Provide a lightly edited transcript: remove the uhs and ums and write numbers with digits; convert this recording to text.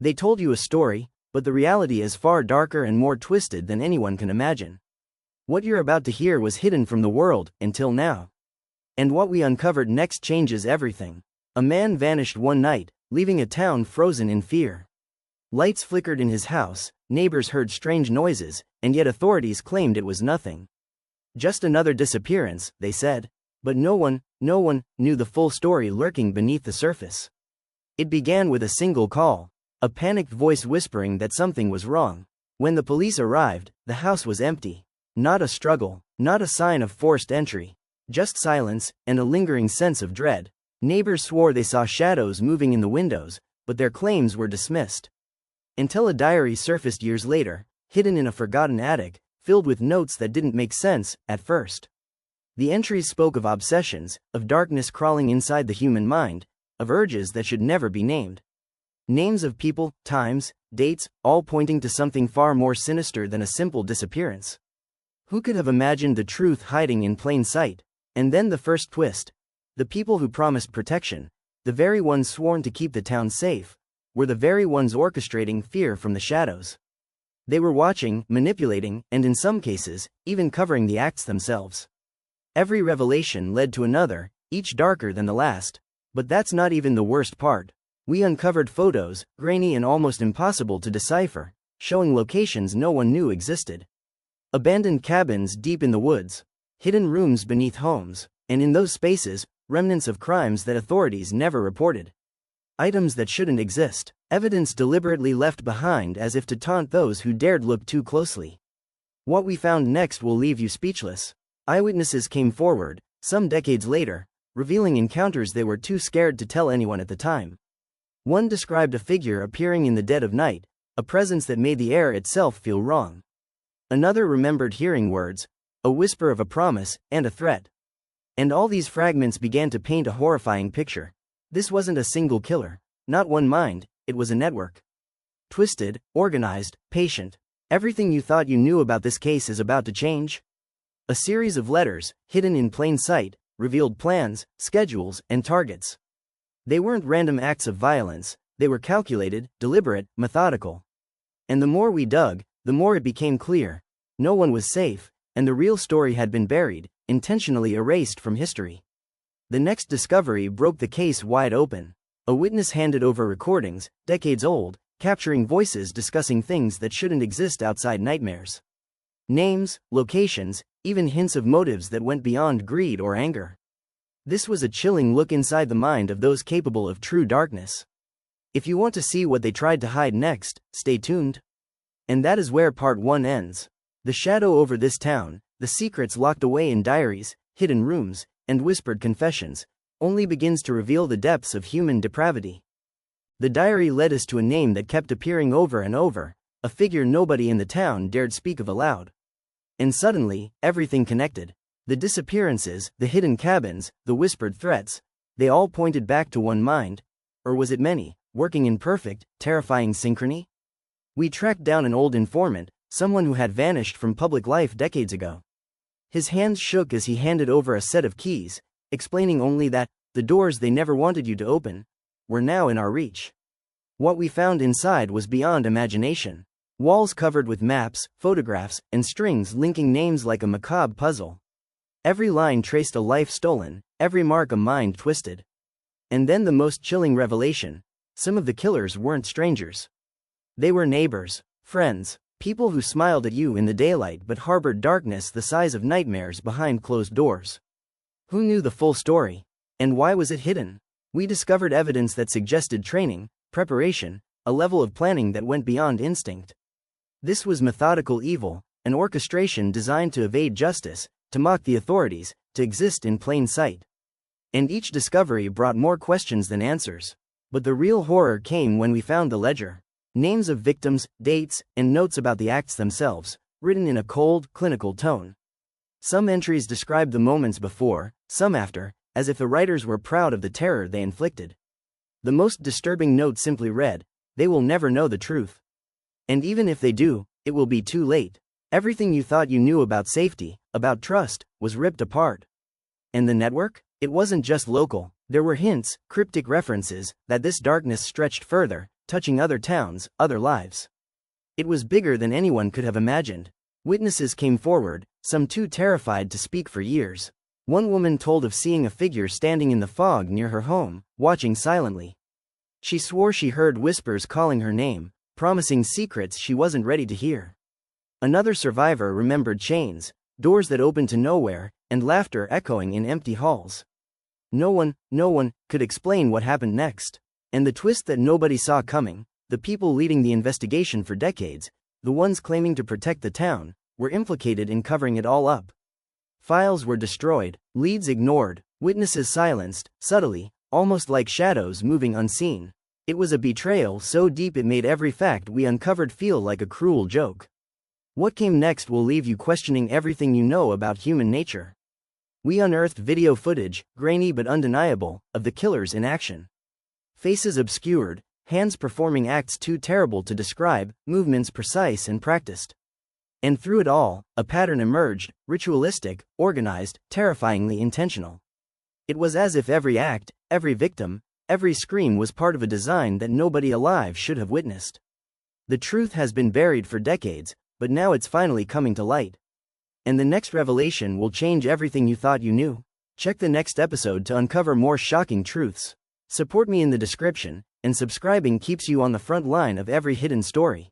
They told you a story, but the reality is far darker and more twisted than anyone can imagine. What you're about to hear was hidden from the world, until now. And what we uncovered next changes everything. A man vanished one night, leaving a town frozen in fear. Lights flickered in his house, neighbors heard strange noises, and yet authorities claimed it was nothing. Just another disappearance, they said. But no one knew the full story lurking beneath the surface. It began with a single call, a panicked voice whispering that something was wrong. When the police arrived, the house was empty. Not a struggle, not a sign of forced entry. Just silence, and a lingering sense of dread. Neighbors swore they saw shadows moving in the windows, but their claims were dismissed. Until a diary surfaced years later, hidden in a forgotten attic, filled with notes that didn't make sense at first. The entries spoke of obsessions, of darkness crawling inside the human mind, of urges that should never be named. Names of people, times, dates, all pointing to something far more sinister than a simple disappearance. Who could have imagined the truth hiding in plain sight? And then the first twist. The people who promised protection, the very ones sworn to keep the town safe, were the very ones orchestrating fear from the shadows. They were watching, manipulating, and in some cases, even covering the acts themselves. Every revelation led to another, each darker than the last. But that's not even the worst part. We uncovered photos, grainy and almost impossible to decipher, showing locations no one knew existed. Abandoned cabins deep in the woods, hidden rooms beneath homes, and in those spaces, remnants of crimes that authorities never reported. Items that shouldn't exist, evidence deliberately left behind as if to taunt those who dared look too closely. What we found next will leave you speechless. Eyewitnesses came forward, some decades later, revealing encounters they were too scared to tell anyone at the time. One described a figure appearing in the dead of night, a presence that made the air itself feel wrong. Another remembered hearing words, a whisper of a promise, and a threat. And all these fragments began to paint a horrifying picture. This wasn't a single killer, not one mind, it was a network. Twisted, organized, patient. Everything you thought you knew about this case is about to change. A series of letters, hidden in plain sight, revealed plans, schedules, and targets. They weren't random acts of violence, they were calculated, deliberate, methodical. And the more we dug, the more it became clear. No one was safe, and the real story had been buried, intentionally erased from history. The next discovery broke the case wide open. A witness handed over recordings, decades old, capturing voices discussing things that shouldn't exist outside nightmares. Names, locations, even hints of motives that went beyond greed or anger. This was a chilling look inside the mind of those capable of true darkness. If you want to see what they tried to hide next, stay tuned. And that is where part 1 ends. The shadow over this town, the secrets locked away in diaries, hidden rooms, and whispered confessions, only begins to reveal the depths of human depravity. The diary led us to a name that kept appearing over and over, a figure nobody in the town dared speak of aloud. And suddenly, everything connected. The disappearances, the hidden cabins, the whispered threats, they all pointed back to one mind. Or was it many, working in perfect, terrifying synchrony? We tracked down an old informant, someone who had vanished from public life decades ago. His hands shook as he handed over a set of keys, explaining only that the doors they never wanted you to open were now in our reach. What we found inside was beyond imagination. Walls covered with maps, photographs, and strings linking names like a macabre puzzle. Every line traced a life stolen, every mark a mind twisted. And then the most chilling revelation: some of the killers weren't strangers. They were neighbors, friends, people who smiled at you in the daylight but harbored darkness the size of nightmares behind closed doors. Who knew the full story? And why was it hidden? We discovered evidence that suggested training, preparation, a level of planning that went beyond instinct. This was methodical evil, an orchestration designed to evade justice, to mock the authorities, to exist in plain sight. And each discovery brought more questions than answers. But the real horror came when we found the ledger. Names of victims, dates, and notes about the acts themselves, written in a cold, clinical tone. Some entries described the moments before, some after, as if the writers were proud of the terror they inflicted. The most disturbing note simply read, "They will never know the truth. And even if they do, it will be too late." Everything you thought you knew about safety, about trust, was ripped apart. And the network? It wasn't just local. There were hints, cryptic references, that this darkness stretched further, touching other towns, other lives. It was bigger than anyone could have imagined. Witnesses came forward, some too terrified to speak for years. One woman told of seeing a figure standing in the fog near her home, watching silently. She swore she heard whispers calling her name, promising secrets she wasn't ready to hear. Another survivor remembered chains, doors that opened to nowhere, and laughter echoing in empty halls. No one could explain what happened next. And the twist that nobody saw coming, the people leading the investigation for decades, the ones claiming to protect the town, were implicated in covering it all up. Files were destroyed, leads ignored, witnesses silenced, subtly, almost like shadows moving unseen. It was a betrayal so deep it made every fact we uncovered feel like a cruel joke. What came next will leave you questioning everything you know about human nature. We unearthed video footage, grainy but undeniable, of the killers in action. Faces obscured, hands performing acts too terrible to describe, movements precise and practiced. And through it all, a pattern emerged, ritualistic, organized, terrifyingly intentional. It was as if every act, every victim, every scream was part of a design that nobody alive should have witnessed. The truth has been buried for decades, but now it's finally coming to light. And the next revelation will change everything you thought you knew. Check the next episode to uncover more shocking truths. Support me in the description, and subscribing keeps you on the front line of every hidden story.